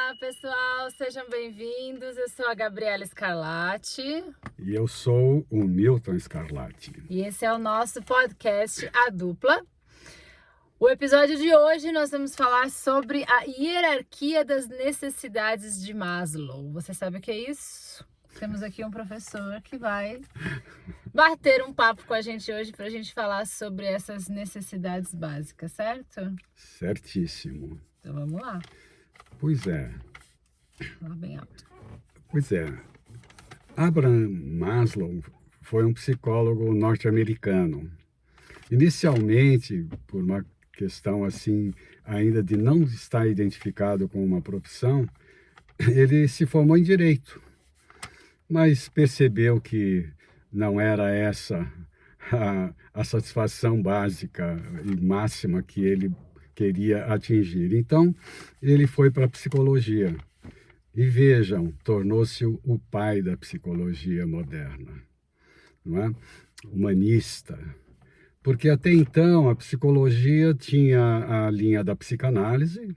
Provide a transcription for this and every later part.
Olá, pessoal, sejam bem-vindos. Eu sou a Gabriela Scarlatti. E eu sou o Milton Scarlatti. E esse é o nosso podcast A Dupla. O episódio de hoje nós vamos falar sobre a hierarquia das necessidades de Maslow. Você sabe o que é isso? Temos aqui um professor que vai bater um papo com a gente hoje para a gente falar sobre essas necessidades básicas, certo? Certíssimo. Então vamos lá. Pois é. Fala bem alto. Pois é. Abraham Maslow foi um psicólogo norte-americano. Inicialmente, por uma questão assim, ainda de não estar identificado com uma profissão, ele se formou em Direito, mas percebeu que não era essa a satisfação básica e máxima que ele queria atingir. Então, ele foi para a psicologia. E vejam, tornou-se o pai da psicologia moderna, não é? Humanista. Porque até então a psicologia tinha a linha da psicanálise,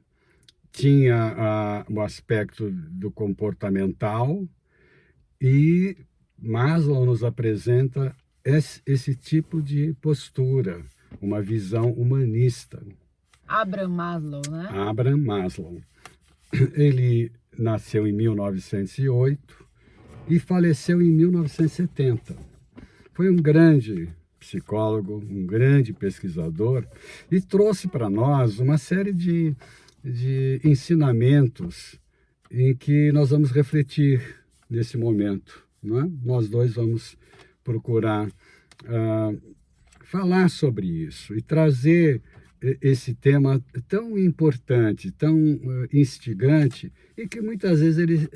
tinha o aspecto do comportamental, e Maslow nos apresenta esse tipo de postura, uma visão humanista. Abraham Maslow, né? Abraham Maslow. Ele nasceu em 1908 e faleceu em 1970. Foi um grande psicólogo, um grande pesquisador e trouxe para nós uma série de ensinamentos em que nós vamos refletir nesse momento, não é? Nós dois vamos procurar falar sobre isso e trazer esse tema tão importante, tão instigante, e que muitas vezes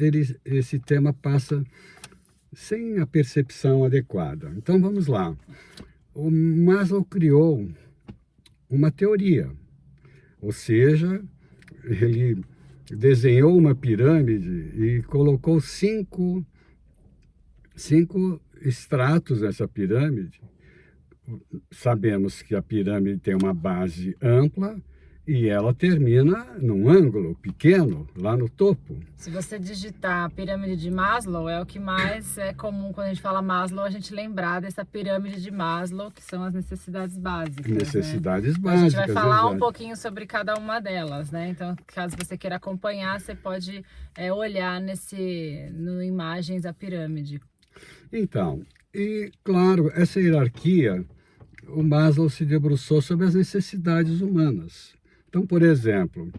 esse tema passa sem a percepção adequada. Então vamos lá. O Maslow criou uma teoria, ou seja, ele desenhou uma pirâmide e colocou cinco estratos nessa pirâmide. Sabemos que a pirâmide tem uma base ampla e ela termina num ângulo pequeno, lá no topo. Se você digitar a pirâmide de Maslow, é o que mais é comum quando a gente fala Maslow, a gente lembrar dessa pirâmide de Maslow, que são as necessidades básicas. Necessidades né? básicas. A gente vai falar exato. um pouquinho sobre cada uma delas, né? Então, caso você queira acompanhar, você pode olhar no imagens da pirâmide. Então, e claro, essa hierarquia, o Maslow se debruçou sobre as necessidades humanas. Então, por exemplo,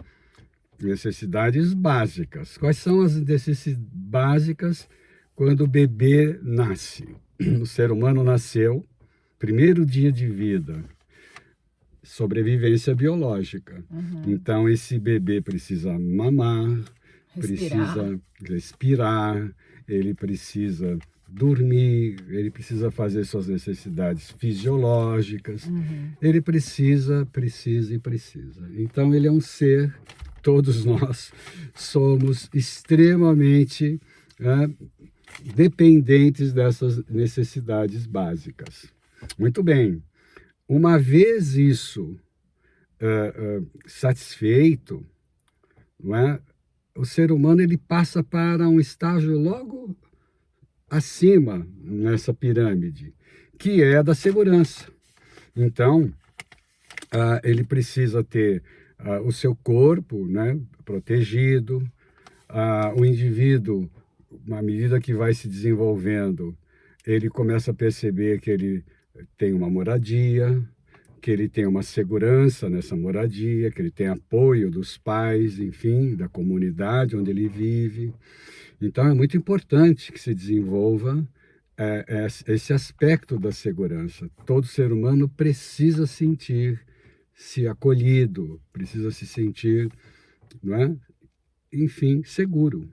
necessidades básicas. Quais são as necessidades básicas quando o bebê nasce? O ser humano nasceu, primeiro dia de vida, sobrevivência biológica. Então, esse bebê precisa mamar, precisa respirar, ele precisa dormir, ele precisa fazer suas necessidades fisiológicas, ele precisa. Então, ele é um ser, todos nós somos extremamente dependentes dessas necessidades básicas. Muito bem, uma vez isso satisfeito, não é? O ser humano ele passa para um estágio logo acima nessa pirâmide, que é a da segurança. Então, ele precisa ter o seu corpo, né, protegido. O indivíduo, à medida que vai se desenvolvendo, ele começa a perceber que ele tem uma moradia, que ele tem uma segurança nessa moradia, que ele tem apoio dos pais, enfim, da comunidade onde ele vive. Então, é muito importante que se desenvolva esse aspecto da segurança. Todo ser humano precisa sentir-se acolhido, precisa se sentir, não é? Enfim, seguro,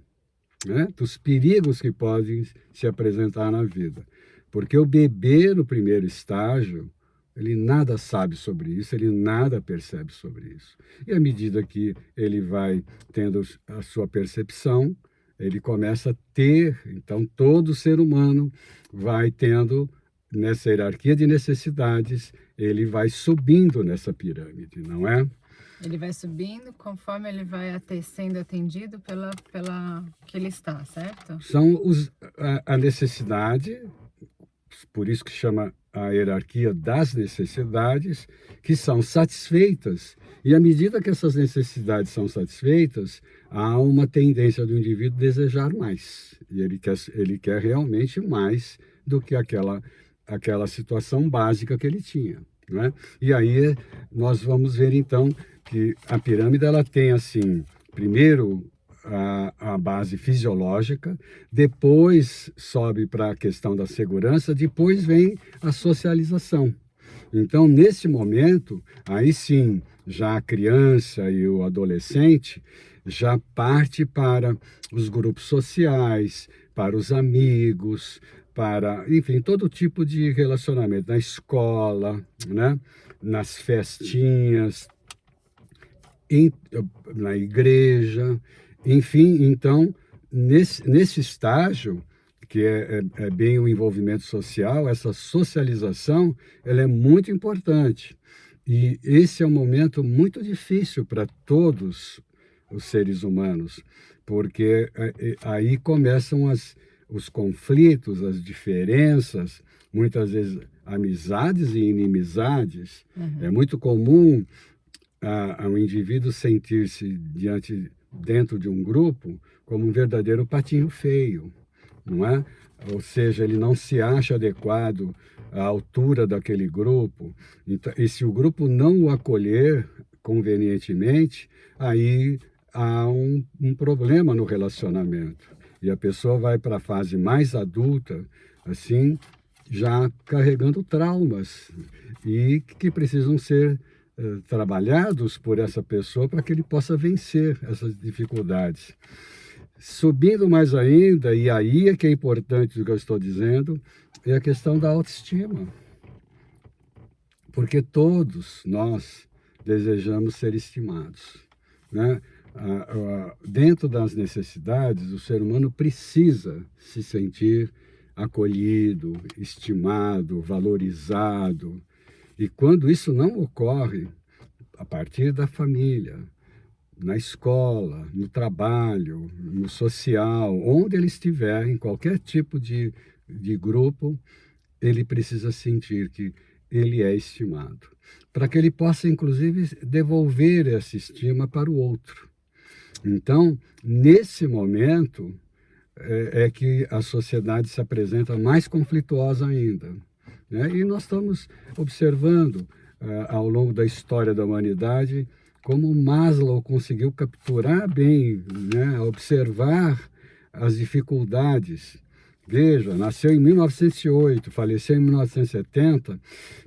né? Dos perigos que podem se apresentar na vida. Porque o bebê, no primeiro estágio, ele nada sabe sobre isso, ele nada percebe sobre isso. E à medida que ele vai tendo a sua percepção, ele começa a ter, então todo ser humano vai tendo, nessa hierarquia de necessidades, ele vai subindo nessa pirâmide, não é? Ele vai subindo conforme ele vai sendo atendido pela que ele está, certo? São a necessidade, por isso que chama a hierarquia das necessidades, que são satisfeitas. E à medida que essas necessidades são satisfeitas, há uma tendência do indivíduo desejar mais. E ele quer realmente mais do que aquela situação básica que ele tinha. Não é? E aí nós vamos ver então que a pirâmide ela tem assim, primeiro a base fisiológica, depois sobe para a questão da segurança, depois vem a socialização. Então, nesse momento, aí sim, já a criança e o adolescente já parte para os grupos sociais, para os amigos, para, enfim, todo tipo de relacionamento, na escola, né? Nas festinhas, na igreja, enfim. Então, nesse estágio, que é bem o envolvimento social, essa socialização, ela é muito importante. E esse é um momento muito difícil para todos os seres humanos, porque aí começam os conflitos, as diferenças, muitas vezes amizades e inimizades. É muito comum ao indivíduo sentir-se dentro de um grupo como um verdadeiro patinho feio, não é? Ou seja, ele não se acha adequado à altura daquele grupo. Então, e se o grupo não o acolher convenientemente, aí há um problema no relacionamento. E a pessoa vai para a fase mais adulta, assim, já carregando traumas e que precisam ser trabalhados por essa pessoa para que ele possa vencer essas dificuldades. Subindo mais ainda, e aí é que é importante o que eu estou dizendo, é a questão da autoestima. Porque todos nós desejamos ser estimados, né? Dentro das necessidades, o ser humano precisa se sentir acolhido, estimado, valorizado. E quando isso não ocorre, a partir da família, na escola, no trabalho, no social, onde ele estiver, em qualquer tipo de grupo, ele precisa sentir que ele é estimado, para que ele possa, inclusive, devolver essa estima para o outro. Então, nesse momento, é que a sociedade se apresenta mais conflituosa ainda, né? E nós estamos observando, ao longo da história da humanidade, como Maslow conseguiu capturar bem, né? Observar as dificuldades. Veja, nasceu em 1908, faleceu em 1970,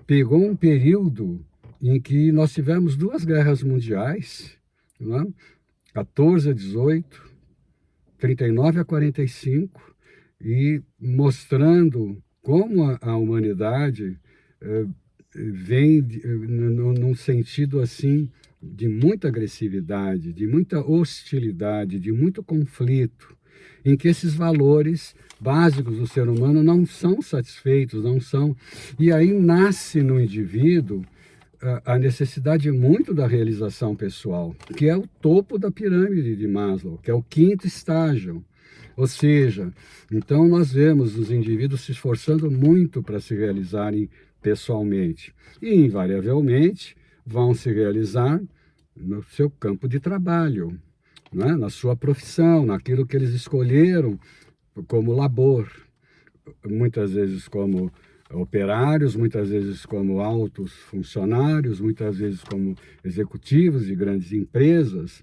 pegou um período em que nós tivemos 2 guerras mundiais, né? 14 a 18, 39 a 45, e mostrando como a humanidade vem num sentido assim de muita agressividade, de muita hostilidade, de muito conflito, em que esses valores básicos do ser humano não são satisfeitos, não são. E aí nasce no indivíduo a necessidade muito da realização pessoal, que é o topo da pirâmide de Maslow, que é o 5º estágio. Ou seja, então nós vemos os indivíduos se esforçando muito para se realizarem pessoalmente e, invariavelmente, vão se realizar no seu campo de trabalho, né? Na sua profissão, naquilo que eles escolheram como labor, muitas vezes como operários, muitas vezes como altos funcionários, muitas vezes como executivos de grandes empresas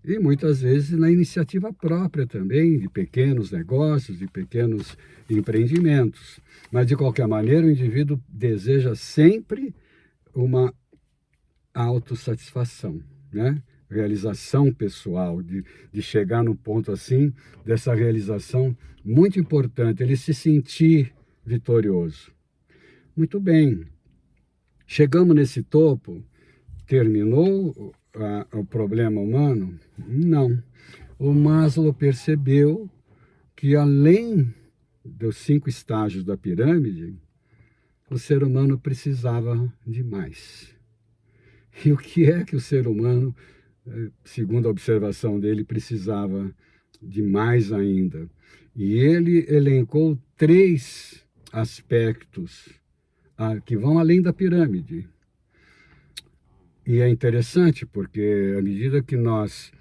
e muitas vezes na iniciativa própria também, de pequenos negócios, de pequenos empreendimentos. Mas, de qualquer maneira, o indivíduo deseja sempre uma autossatisfação, né? Realização pessoal, de chegar no ponto assim, dessa realização muito importante, ele se sentir vitorioso. Muito bem, chegamos nesse topo, terminou o problema humano? Não. O Maslow percebeu que além dos 5 estágios da pirâmide, o ser humano precisava de mais. E o que é que o ser humano, segundo a observação dele, precisava de mais ainda? E ele elencou 3 aspectos que vão além da pirâmide. E é interessante porque, à medida que nós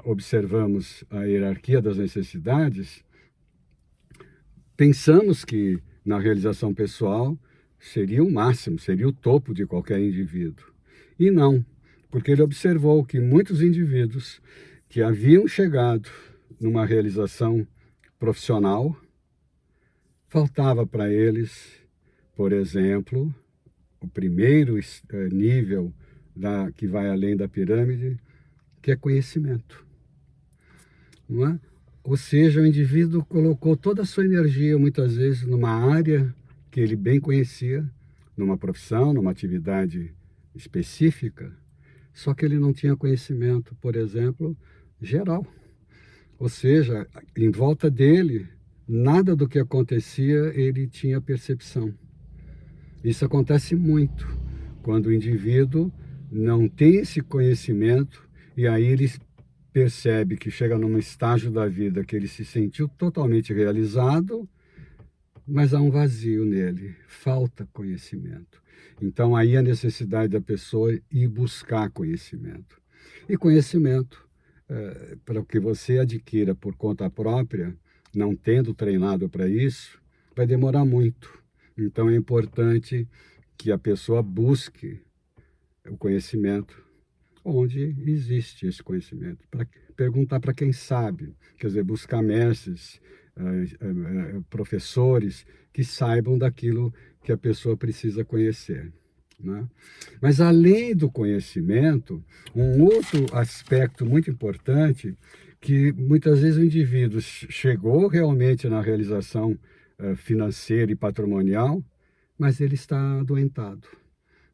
observamos a hierarquia das necessidades, pensamos que na realização pessoal seria o máximo, seria o topo de qualquer indivíduo. E não, porque ele observou que muitos indivíduos que haviam chegado numa realização profissional, faltava para eles, por exemplo, o primeiro nível que vai além da pirâmide, que é conhecimento. Não é? Ou seja, o indivíduo colocou toda a sua energia, muitas vezes, numa área que ele bem conhecia, numa profissão, numa atividade específica, só que ele não tinha conhecimento, por exemplo, geral. Ou seja, em volta dele, nada do que acontecia ele tinha percepção. Isso acontece muito quando o indivíduo não tem esse conhecimento e aí ele percebe que chega num estágio da vida que ele se sentiu totalmente realizado, mas há um vazio nele, falta conhecimento. Então aí a necessidade da pessoa ir buscar conhecimento. E conhecimento, para que você adquira por conta própria, não tendo treinado para isso, vai demorar muito. Então é importante que a pessoa busque o conhecimento onde existe esse conhecimento. Perguntar para quem sabe, quer dizer, buscar mestres, professores que saibam daquilo que a pessoa precisa conhecer. Né? Mas além do conhecimento, um outro aspecto muito importante, que muitas vezes o indivíduo chegou realmente na realização financeira e patrimonial, mas ele está adoentado.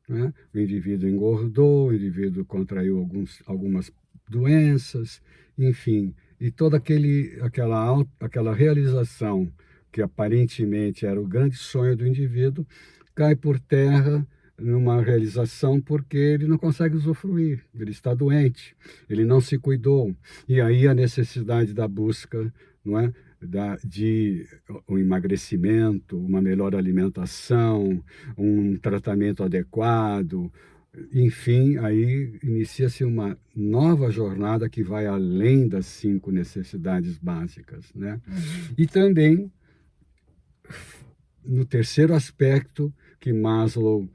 Né? O indivíduo engordou, o indivíduo contraiu algumas doenças, enfim, e toda aquela realização que aparentemente era o grande sonho do indivíduo, cai por terra numa realização porque ele não consegue usufruir, ele está doente, ele não se cuidou, e aí a necessidade da busca, não é? De um emagrecimento, uma melhor alimentação, um tratamento adequado, enfim, aí inicia-se uma nova jornada que vai além das 5 necessidades básicas, né? E também, no terceiro aspecto que Maslow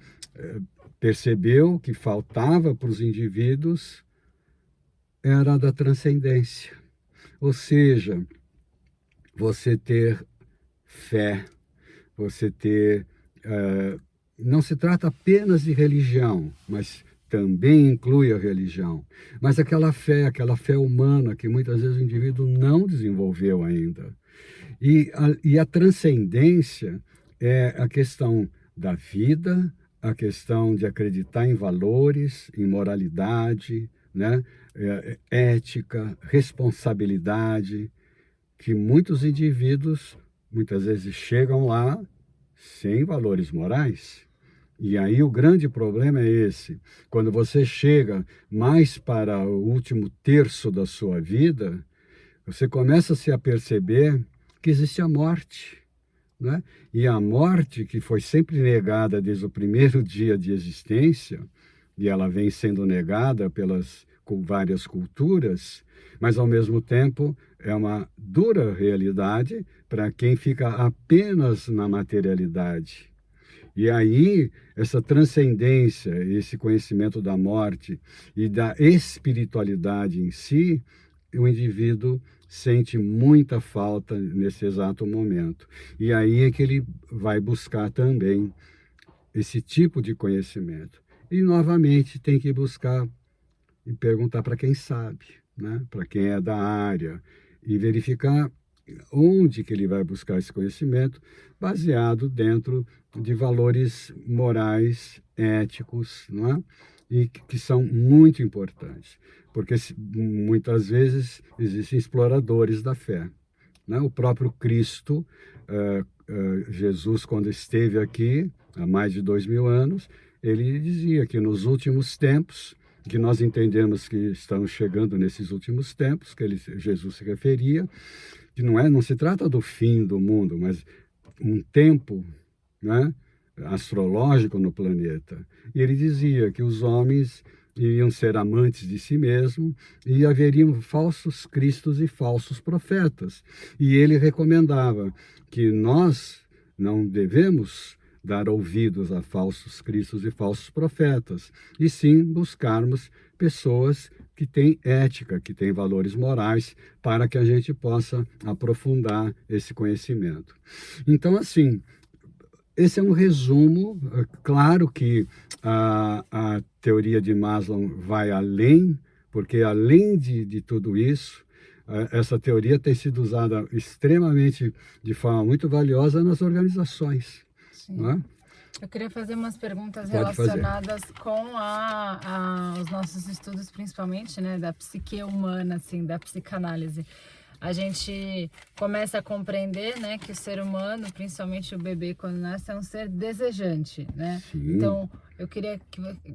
percebeu que faltava para os indivíduos, era da transcendência, ou seja, você ter fé, você ter... não se trata apenas de religião, mas também inclui a religião. Mas aquela fé humana que muitas vezes o indivíduo não desenvolveu ainda. E a transcendência é a questão da vida, a questão de acreditar em valores, em moralidade, né? Ética, responsabilidade, que muitos indivíduos, muitas vezes, chegam lá sem valores morais. E aí o grande problema é esse. Quando você chega mais para o último terço da sua vida, você começa a se perceber que existe a morte. Né? E a morte, que foi sempre negada desde o primeiro dia de existência, e ela vem sendo negada com várias culturas, mas ao mesmo tempo é uma dura realidade para quem fica apenas na materialidade. E aí, essa transcendência, esse conhecimento da morte e da espiritualidade em si, o indivíduo sente muita falta nesse exato momento. E aí é que ele vai buscar também esse tipo de conhecimento. E, novamente, tem que buscar e perguntar para quem sabe, né? Para quem é da área, e verificar onde que ele vai buscar esse conhecimento, baseado dentro de valores morais, éticos, não é? E que são muito importantes, porque muitas vezes existem exploradores da fé. Né? O próprio Cristo, Jesus, quando esteve aqui, há mais de 2000 anos, ele dizia que nos últimos tempos, que nós entendemos que estamos chegando nesses últimos tempos, que Jesus se referia, que não se trata do fim do mundo, mas um tempo, né, astrológico no planeta. E ele dizia que os homens iriam ser amantes de si mesmos e haveriam falsos cristos e falsos profetas. E ele recomendava que nós não devemos dar ouvidos a falsos cristos e falsos profetas, e sim buscarmos pessoas que têm ética, que têm valores morais, para que a gente possa aprofundar esse conhecimento. Então, assim, esse é um resumo. Claro que a teoria de Maslow vai além, porque além de tudo isso, essa teoria tem sido usada extremamente, de forma muito valiosa nas organizações. Não é? Eu queria fazer umas perguntas Pode relacionadas com os nossos estudos, principalmente, né, da psique humana, assim, da psicanálise. A gente começa a compreender, né, que o ser humano, principalmente o bebê quando nasce, é um ser desejante, né? Sim. Então,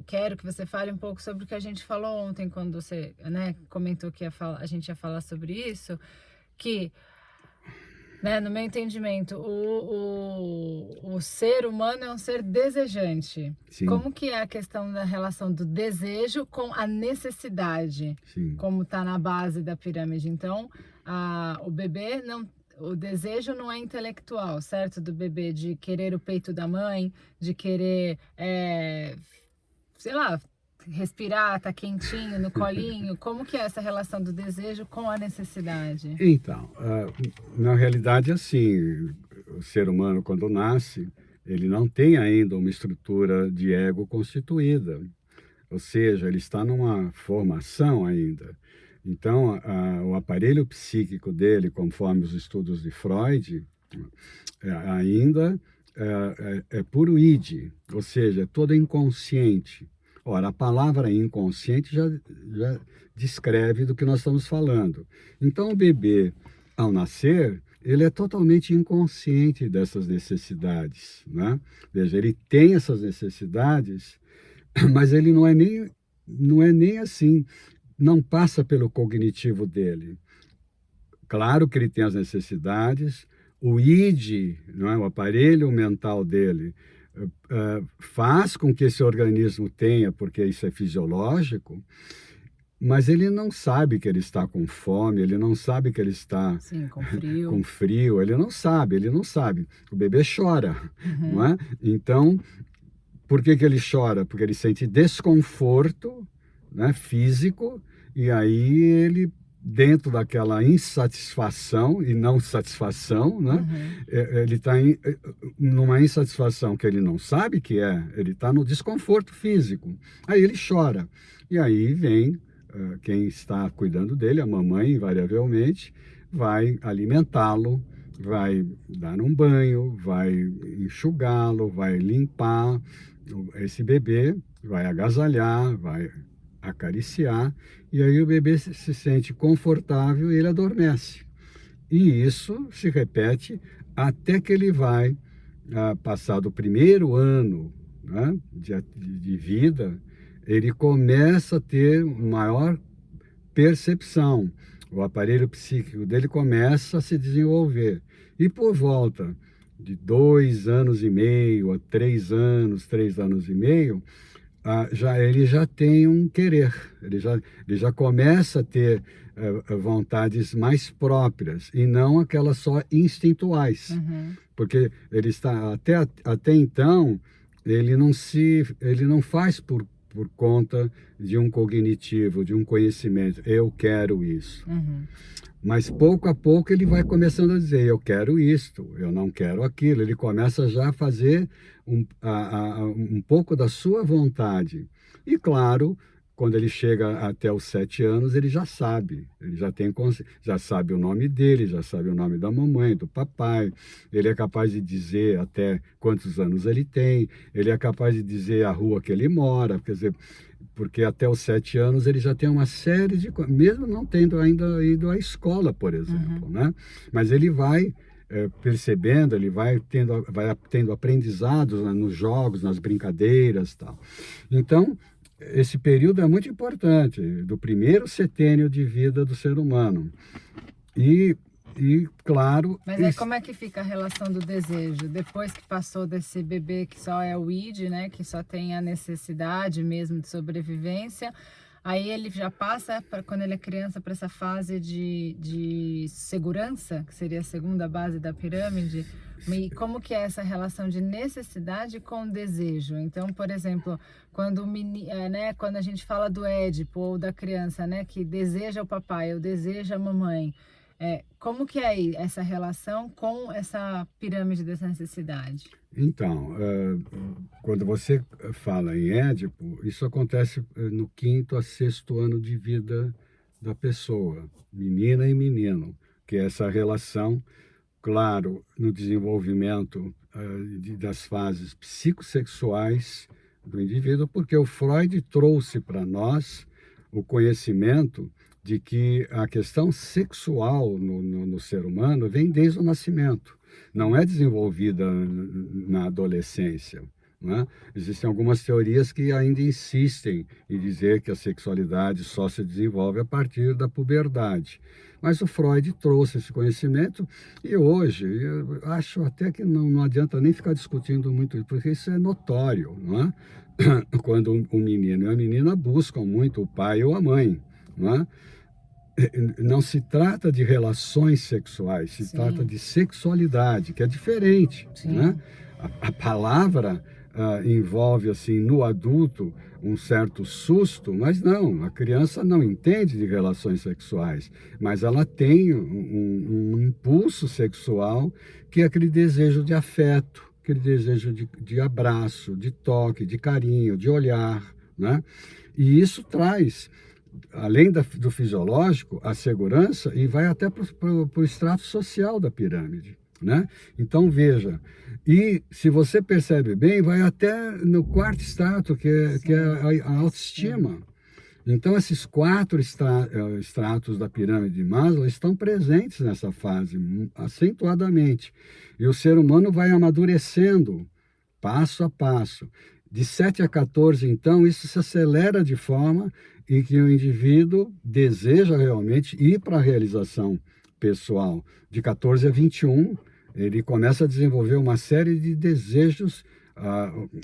quero que você fale um pouco sobre o que a gente falou ontem, quando você, né, comentou que a gente ia falar sobre isso, que, né, no meu entendimento, o ser humano é um ser desejante. Sim. Como que é a questão da relação do desejo com a necessidade? Sim. Como está na base da pirâmide. Então, o bebê o desejo não é intelectual, certo? Do bebê de querer o peito da mãe, de querer, sei lá, respirar, tá quentinho no colinho. Como que é essa relação do desejo com a necessidade? Então, na realidade, assim, o ser humano, quando nasce, ele não tem ainda uma estrutura de ego constituída. Ou seja, ele está numa formação ainda. Então, o aparelho psíquico dele, conforme os estudos de Freud, ainda é puro id, ou seja, é todo inconsciente. Ora, a palavra inconsciente já descreve do que nós estamos falando. Então, o bebê, ao nascer, ele é totalmente inconsciente dessas necessidades, né? Veja, ele tem essas necessidades, mas ele não é nem assim, não passa pelo cognitivo dele. Claro que ele tem as necessidades, o id, não é? O aparelho mental dele, faz com que esse organismo tenha, porque isso é fisiológico, mas ele não sabe que ele está com fome, ele não sabe que ele está com frio, ele não sabe. O bebê chora, não é? Então, por que ele chora? Porque ele sente desconforto, né, físico, e aí ele, dentro daquela insatisfação e não satisfação, né? Ele está numa insatisfação que ele não sabe que ele está no desconforto físico. Aí ele chora. E aí vem quem está cuidando dele, a mamãe, invariavelmente, vai alimentá-lo, vai dar um banho, vai enxugá-lo, vai limpar esse bebê, vai agasalhar, vai acariciar, e aí o bebê se sente confortável e ele adormece. E isso se repete até que ele vai passar do primeiro ano, né, de vida, ele começa a ter maior percepção. O aparelho psíquico dele começa a se desenvolver. E por volta de 2 anos e meio a 3 anos e meio, ele já tem um querer, ele já começa a ter vontades mais próprias e não aquelas só instintuais. Porque ele está, até então, ele não faz por conta de um cognitivo, de um conhecimento, eu quero isso. Mas pouco a pouco ele vai começando a dizer, eu quero isto, eu não quero aquilo. Ele começa já a fazer um pouco da sua vontade. E claro, quando ele chega até os 7 anos, ele já sabe, ele já sabe o nome dele, já sabe o nome da mamãe, do papai, ele é capaz de dizer até quantos anos ele tem, ele é capaz de dizer a rua que ele mora, quer dizer, porque até os 7 anos ele já tem uma série de coisas, mesmo não tendo ainda ido à escola, por exemplo, né? Mas ele vai percebendo, ele vai tendo aprendizados, né, nos jogos, nas brincadeiras, tal. Então, esse período é muito importante, do primeiro setênio de vida do ser humano. E claro... Mas aí como é que fica a relação do desejo? Depois que passou desse bebê que só é o id, né? Que só tem a necessidade mesmo de sobrevivência, aí ele já passa, quando ele é criança, para essa fase de segurança, que seria a segunda base da pirâmide. E como que é essa relação de necessidade com desejo? Então, por exemplo, quando quando a gente fala do Édipo ou da criança, né, que deseja o papai ou deseja a mamãe, como que é essa relação com essa pirâmide dessa necessidade? Então, quando você fala em Édipo, isso acontece no 5º a 6º ano de vida da pessoa, menina e menino, que é essa relação, claro, no desenvolvimento das fases psicossexuais do indivíduo, porque o Freud trouxe para nós o conhecimento de que a questão sexual no ser humano vem desde o nascimento, não é desenvolvida na adolescência, né? Existem algumas teorias que ainda insistem em dizer que a sexualidade só se desenvolve a partir da puberdade. Mas o Freud trouxe esse conhecimento e hoje eu acho até que não adianta nem ficar discutindo muito isso, porque isso é notório, não é? Quando o menino e a menina buscam muito o pai ou a mãe, não é? Não se trata de relações sexuais, se trata de sexualidade, que é diferente, né? A palavra envolve, assim, no adulto um certo susto, mas não, a criança não entende de relações sexuais, mas ela tem um impulso sexual, que é aquele desejo de afeto, aquele desejo de abraço, de toque, de carinho, de olhar, né? E isso traz, além do fisiológico, a segurança, e vai até para o extrato social da pirâmide, né? Então, veja, e se você percebe bem, vai até no 4º extrato, que é a autoestima. Então, esses 4 estratos da pirâmide de Maslow estão presentes nessa fase, acentuadamente. E o ser humano vai amadurecendo, passo a passo. De 7 a 14, então, isso se acelera de forma em que o indivíduo deseja realmente ir para a realização pessoal. De 14 a 21, ele começa a desenvolver uma série de desejos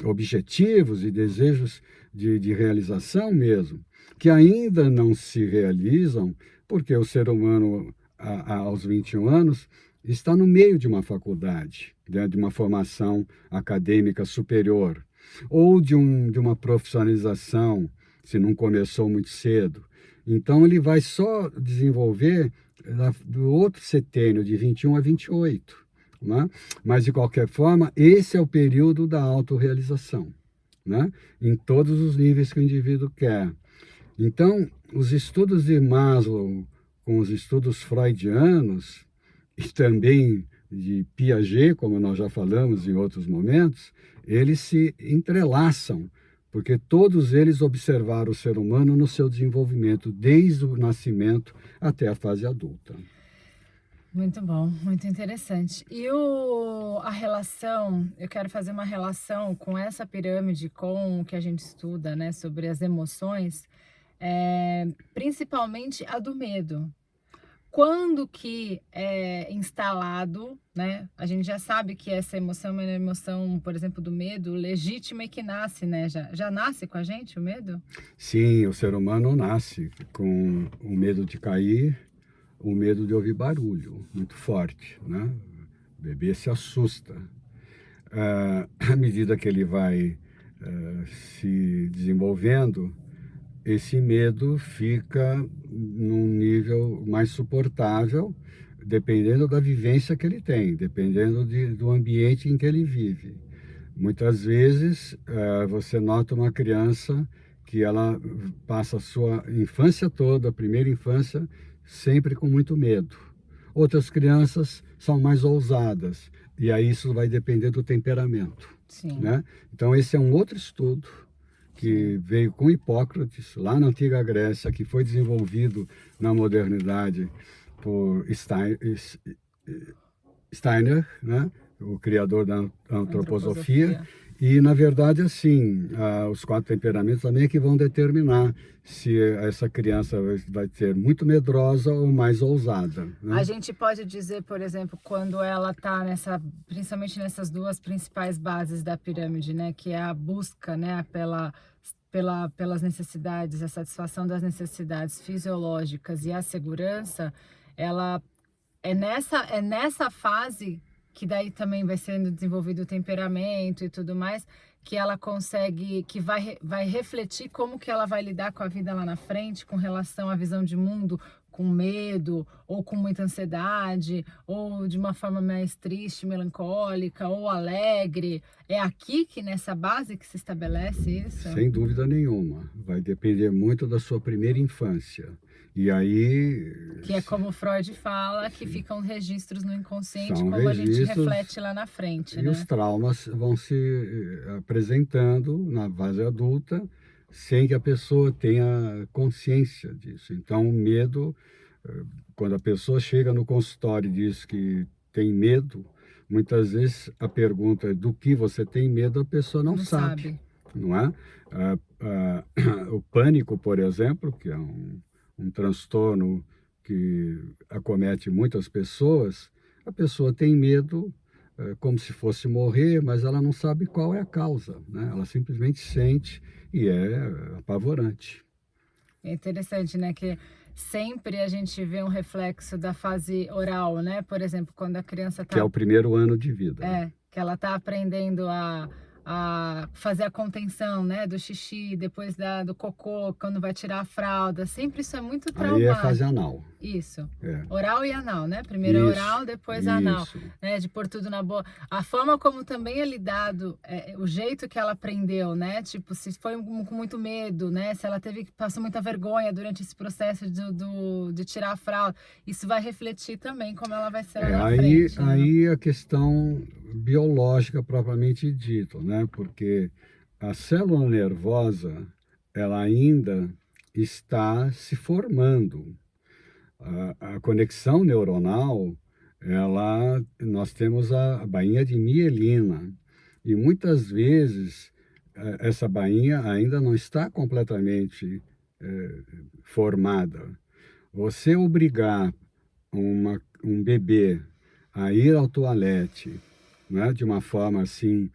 objetivos e desejos de realização mesmo, que ainda não se realizam, porque o ser humano, aos 21 anos, está no meio de uma faculdade, né, de uma formação acadêmica superior, ou de uma profissionalização, se não começou muito cedo. Então, ele vai só desenvolver do outro setênio, de 21 a 28. Né? Mas, de qualquer forma, esse é o período da autorrealização, né? Em todos os níveis que o indivíduo quer. Então, os estudos de Maslow com os estudos freudianos e também de Piaget, como nós já falamos em outros momentos, eles se entrelaçam, porque todos eles observaram o ser humano no seu desenvolvimento, desde o nascimento até a fase adulta. Muito bom, muito interessante. E a relação, eu quero fazer uma relação com essa pirâmide, com o que a gente estuda, né, sobre as emoções, principalmente a do medo. Quando que é instalado, né? A gente já sabe que essa emoção é uma emoção, por exemplo, do medo, legítima e que nasce, né? Já nasce com a gente o medo? Sim, o ser humano nasce com o medo de cair, o medo de ouvir barulho muito forte, né? O bebê se assusta. À medida que ele vai se desenvolvendo, esse medo fica num nível mais suportável, dependendo da vivência que ele tem, dependendo do ambiente em que ele vive. Muitas vezes você nota uma criança que ela passa a sua infância toda, a primeira infância, sempre com muito medo. Outras crianças são mais ousadas, e aí isso vai depender do temperamento. Sim. Né? Então esse é um outro estudo que veio com Hipócrates, lá na antiga Grécia, que foi desenvolvido na modernidade por Steiner, né? O criador da antroposofia. E, na verdade, assim, os 4 temperamentos também é que vão determinar se essa criança vai ser muito medrosa ou mais ousada, né? A gente pode dizer, por exemplo, quando ela está principalmente nessas 2 principais bases da pirâmide, né? Que é a busca, né? Pelas necessidades, a satisfação das necessidades fisiológicas e a segurança, ela é nessa fase que daí também vai sendo desenvolvido o temperamento e tudo mais, que ela consegue, que vai refletir como que ela vai lidar com a vida lá na frente, com relação à visão de mundo, com medo, ou com muita ansiedade, ou de uma forma mais triste, melancólica, ou alegre. É aqui que nessa base que se estabelece isso? Sem dúvida nenhuma. Vai depender muito da sua primeira infância. E aí... Que é como Freud fala, que ficam registros no inconsciente, São como a gente registros, reflete lá na frente, e né? os traumas vão se apresentando na fase adulta, sem que a pessoa tenha consciência disso. Então, o medo, quando a pessoa chega no consultório e diz que tem medo, muitas vezes a pergunta do que você tem medo, a pessoa não sabe, não é? O pânico, por exemplo, que é um transtorno que acomete muitas pessoas, a pessoa tem medo como se fosse morrer, mas ela não sabe qual é a causa, né? Ela simplesmente sente e é apavorante. É interessante, né, que sempre a gente vê um reflexo da fase oral, né? Por exemplo, quando a criança Que é o primeiro ano de vida. Que ela está aprendendo a fazer a contenção, né, do xixi, depois do cocô, quando vai tirar a fralda. Sempre isso é muito traumático. Aí é fase anal. Isso. É. Oral e anal, né? Primeiro isso, oral, depois anal. Isso. Né? De pôr tudo na boca. A forma como também é lidado, o jeito que ela aprendeu, né? Tipo, se foi com muito medo, né? Se ela passou muita vergonha durante esse processo de tirar a fralda. Isso vai refletir também como ela vai ser lá na frente. Aí a questão biológica propriamente dita, né? Porque a célula nervosa, ela ainda está se formando. A conexão neuronal, nós temos a bainha de mielina e muitas vezes essa bainha ainda não está completamente formada. Você obrigar um bebê a ir ao toalete, né, de uma forma assim,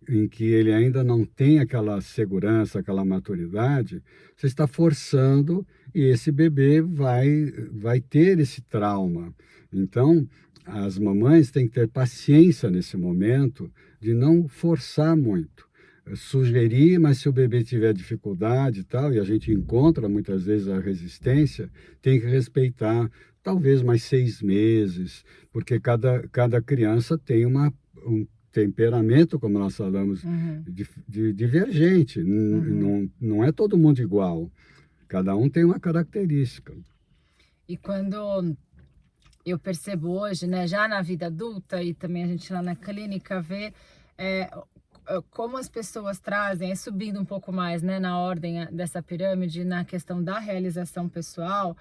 em que ele ainda não tem aquela segurança, aquela maturidade, você está forçando e esse bebê vai ter esse trauma. Então, as mamães têm que ter paciência nesse momento de não forçar muito. Sugerir, mas se o bebê tiver dificuldade e tal, e a gente encontra muitas vezes a resistência, tem que respeitar talvez mais 6 meses, porque cada criança tem um temperamento, como nós falamos, divergente. Não é todo mundo igual. Cada um tem uma característica. E quando eu percebo hoje, né, já na vida adulta, e também a gente lá na clínica vê como as pessoas trazem, subindo um pouco mais, né, na ordem dessa pirâmide, na questão da realização pessoal,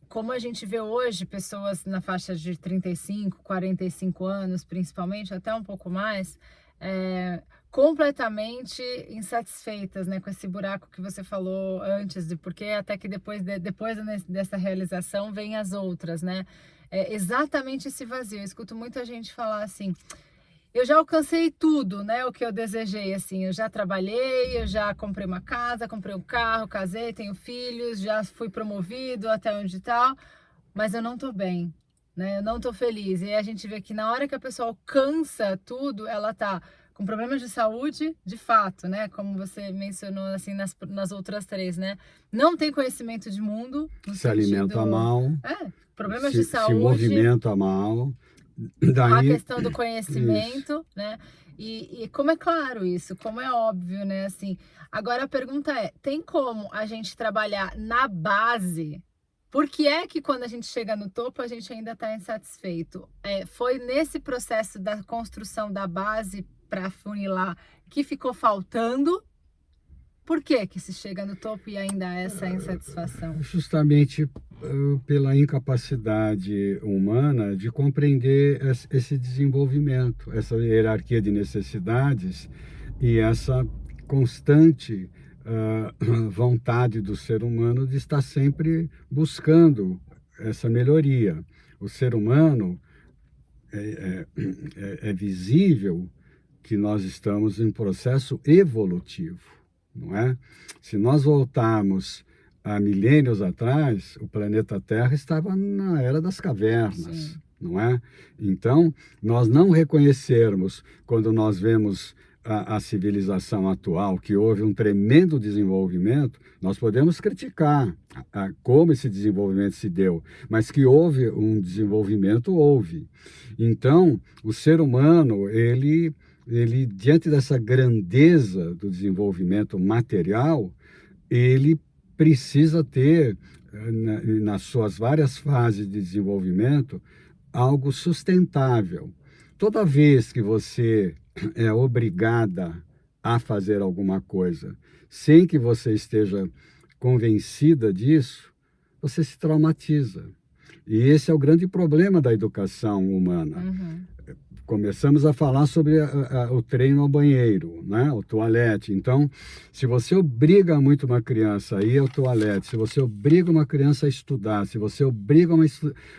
como a gente vê hoje pessoas na faixa de 35, 45 anos, principalmente, até um pouco mais, completamente insatisfeitas, né, com esse buraco que você falou antes, porque até que depois dessa realização vem as outras, né? Exatamente esse vazio. Eu escuto muita gente falar assim: eu já alcancei tudo, né, o que eu desejei, assim, eu já trabalhei, eu já comprei uma casa, comprei um carro, casei, tenho filhos, já fui promovido até onde tal, mas eu não tô bem, né, eu não tô feliz. E a gente vê que na hora que a pessoa alcança tudo, ela tá com problemas de saúde, de fato, né, como você mencionou, assim, nas outras 3, né, não tem conhecimento de mundo. Se alimenta mal. Problemas de saúde. Se movimenta mal. Daí... A questão do conhecimento, isso, né? E como é claro isso, como é óbvio, né? Assim, agora a pergunta é: tem como a gente trabalhar na base? Por que é que quando a gente chega no topo a gente ainda está insatisfeito? Foi nesse processo da construção da base para funilar que ficou faltando? Por que se chega no topo e ainda há essa insatisfação? Justamente pela incapacidade humana de compreender esse desenvolvimento, essa hierarquia de necessidades e essa constante vontade do ser humano de estar sempre buscando essa melhoria. O ser humano é visível que nós estamos em processo evolutivo, não é? Se nós voltarmos há milênios atrás, o planeta Terra estava na era das cavernas, sim, não é? Então, nós não reconhecermos, quando nós vemos a civilização atual, que houve um tremendo desenvolvimento, nós podemos criticar como esse desenvolvimento se deu, mas que houve um desenvolvimento, houve. Então, o ser humano, ele diante dessa grandeza do desenvolvimento material, ele precisa ter, nas suas várias fases de desenvolvimento, algo sustentável. Toda vez que você é obrigada a fazer alguma coisa sem que você esteja convencida disso, você se traumatiza. E esse é o grande problema da educação humana. Uhum. Começamos a falar sobre o treino ao banheiro, né? O toalete. Então, se você obriga muito uma criança a ir ao toalete, se você obriga uma criança a estudar, se você obriga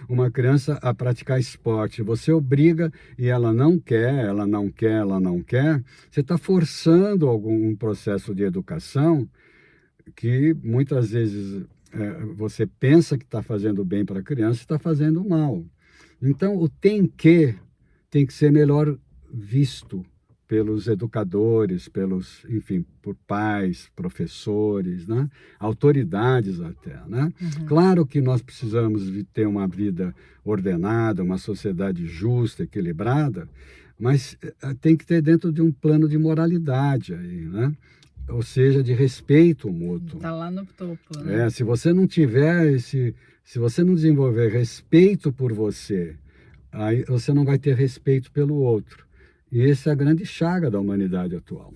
uma criança a praticar esporte, você obriga e ela não quer, você está forçando algum processo de educação que muitas vezes você pensa que está fazendo bem para a criança e está fazendo mal. Então, o tem que ser melhor visto pelos educadores, por pais, professores, né? Autoridades até, né? Uhum. Claro que nós precisamos ter uma vida ordenada, uma sociedade justa, equilibrada, mas tem que ter dentro de um plano de moralidade aí, né? Ou seja, de respeito mútuo. Está lá no topo, né? Se você não tiver se você não desenvolver respeito por você, aí você não vai ter respeito pelo outro. E essa é a grande chaga da humanidade atual.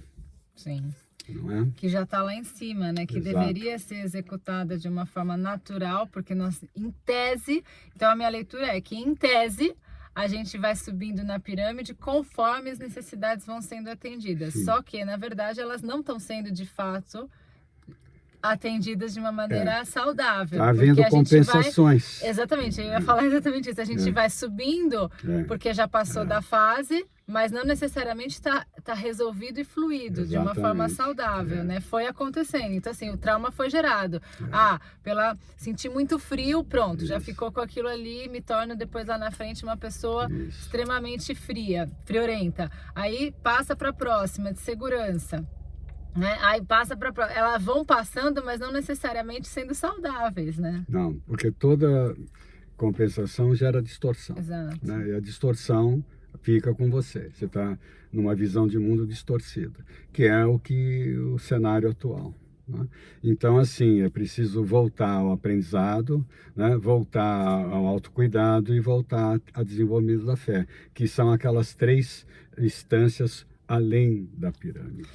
Sim. Não é? Que já está lá em cima, né? Que Exato. Deveria ser executada de uma forma natural, porque nós, em tese, então a minha leitura é que, em tese, a gente vai subindo na pirâmide conforme as necessidades vão sendo atendidas. Sim. Só que, na verdade, elas não estão sendo, de fato, atendidas de uma maneira saudável. Está havendo compensações. Exatamente, eu ia falar exatamente isso. A gente vai subindo porque já passou da fase, mas não necessariamente está resolvido e fluido de uma forma saudável, né? Foi acontecendo. Então, assim, o trauma foi gerado. Sentir muito frio, pronto, já ficou com aquilo ali, me torno depois lá na frente uma pessoa extremamente friorenta. Aí passa para a próxima, de segurança. Né? Aí passa para elas vão passando, mas não necessariamente sendo saudáveis, né? Não, porque toda compensação gera distorção. Exato. Né? E a distorção fica com você. Você está numa visão de mundo distorcida, que é o cenário atual. Né? Então, assim, é preciso voltar ao aprendizado, né? Voltar ao autocuidado e voltar ao desenvolvimento da fé, que são aquelas 3 instâncias além da pirâmide.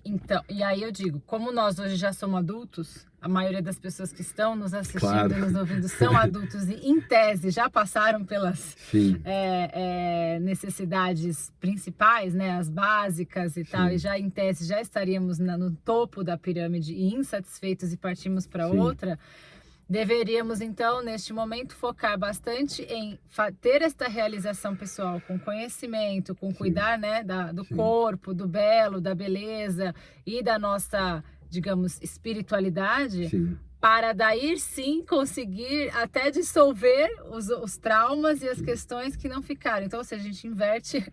Então, e aí eu digo, como nós hoje já somos adultos, a maioria das pessoas que estão nos assistindo e nos ouvindo são adultos e, em tese, já passaram pelas necessidades principais, né, as básicas e tal, e já, em tese, já estaríamos no topo da pirâmide e insatisfeitos e partimos para outra. Deveríamos, então, neste momento, focar bastante em ter esta realização pessoal com conhecimento, com cuidar, né, do corpo, do belo, da beleza e da nossa, digamos, espiritualidade, para daí sim conseguir até dissolver os traumas e as questões que não ficaram. Então, ou seja, a gente inverte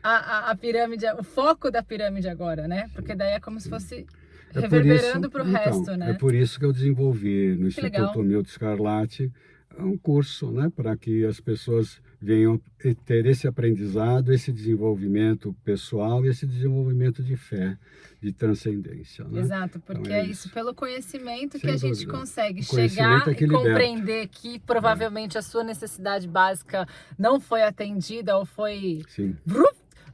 a pirâmide, o foco da pirâmide agora, né? Porque daí é como se fosse reverberando para o resto, né? É por isso que eu desenvolvi no Instituto Milton Scarlatti um curso, né, para que as pessoas venham ter esse aprendizado, esse desenvolvimento pessoal e esse desenvolvimento de fé, de transcendência. Né? Exato, porque então, é isso, pelo conhecimento que a gente consegue chegar e compreender que provavelmente a sua necessidade básica não foi atendida ou foi,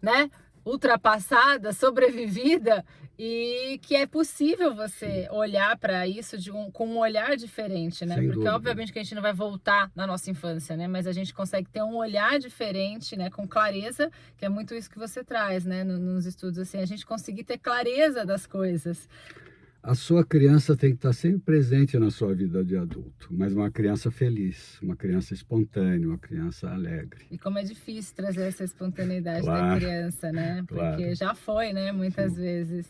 né? ultrapassada, sobrevivida, e que é possível você olhar para isso com um olhar diferente, né? Sem Porque dúvida. obviamente que a gente não vai voltar na nossa infância, né? Mas a gente consegue ter um olhar diferente, né? Com clareza, que é muito isso que você traz, né? Nos estudos, assim, a gente conseguir ter clareza das coisas. A sua criança tem que estar sempre presente na sua vida de adulto, mas uma criança feliz, uma criança espontânea, uma criança alegre. E como é difícil trazer essa espontaneidade da Claro, criança, né? Porque claro. já foi, né? Muitas vezes.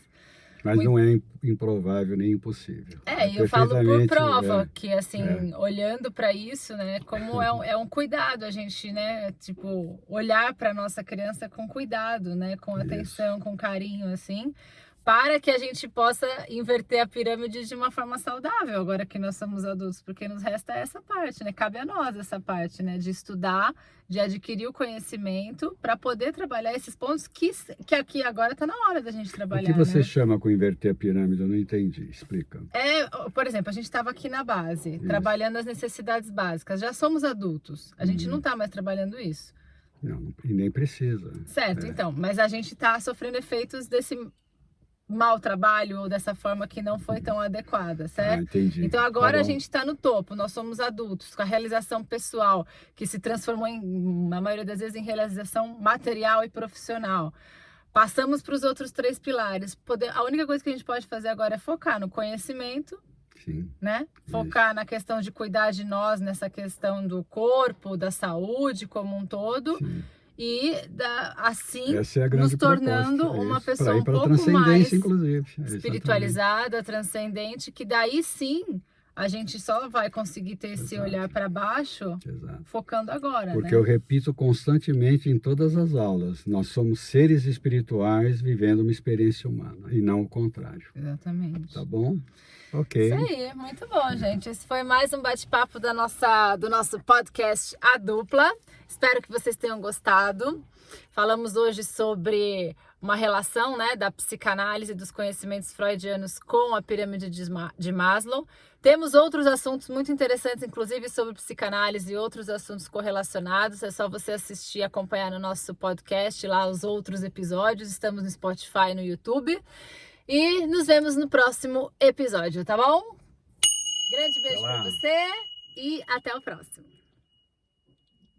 Mas não é improvável nem impossível. E eu falo por prova que, assim, é. olhando para isso, né, como é um cuidado a gente, né, tipo, olhar para nossa criança com cuidado, né, com atenção, com carinho, assim, para que a gente possa inverter a pirâmide de uma forma saudável, agora que nós somos adultos, porque nos resta essa parte, né, cabe a nós essa parte, né, de estudar, de adquirir o conhecimento para poder trabalhar esses pontos que aqui agora está na hora da gente trabalhar. O que você né? chama com inverter a pirâmide? Eu não entendi, explica. Por exemplo, a gente estava aqui na base, trabalhando as necessidades básicas, já somos adultos, a gente não está mais trabalhando isso. Não, e nem precisa. Certo, então, mas a gente está sofrendo efeitos desse mau trabalho ou dessa forma que não foi tão adequada, certo? Entendi. Então agora a gente está no topo, nós somos adultos, com a realização pessoal, que se transformou na maioria das vezes, em realização material e profissional. Passamos para os outros 3 pilares. A única coisa que a gente pode fazer agora é focar no conhecimento, Sim. né? Focar na questão de cuidar de nós, nessa questão do corpo, da saúde como um todo. Sim. E assim Essa é a grande nos tornando proposta, uma pessoa um para pouco transcendência, mais inclusive. espiritualizada, transcendente, que daí sim a gente só vai conseguir ter esse olhar para baixo, focando agora. Porque né? eu repito constantemente em todas as aulas, nós somos seres espirituais vivendo uma experiência humana, e não o contrário. Exatamente. Tá bom? Ok. Isso aí, muito bom, gente. Esse foi mais um bate-papo do nosso podcast A Dupla. Espero que vocês tenham gostado. Falamos hoje sobre uma relação, né, da psicanálise e dos conhecimentos freudianos com a pirâmide de Maslow. Temos outros assuntos muito interessantes, inclusive sobre psicanálise e outros assuntos correlacionados. É só você assistir e acompanhar no nosso podcast lá os outros episódios. Estamos no Spotify e no YouTube. E nos vemos no próximo episódio, tá bom? Grande beijo pra você e até o próximo.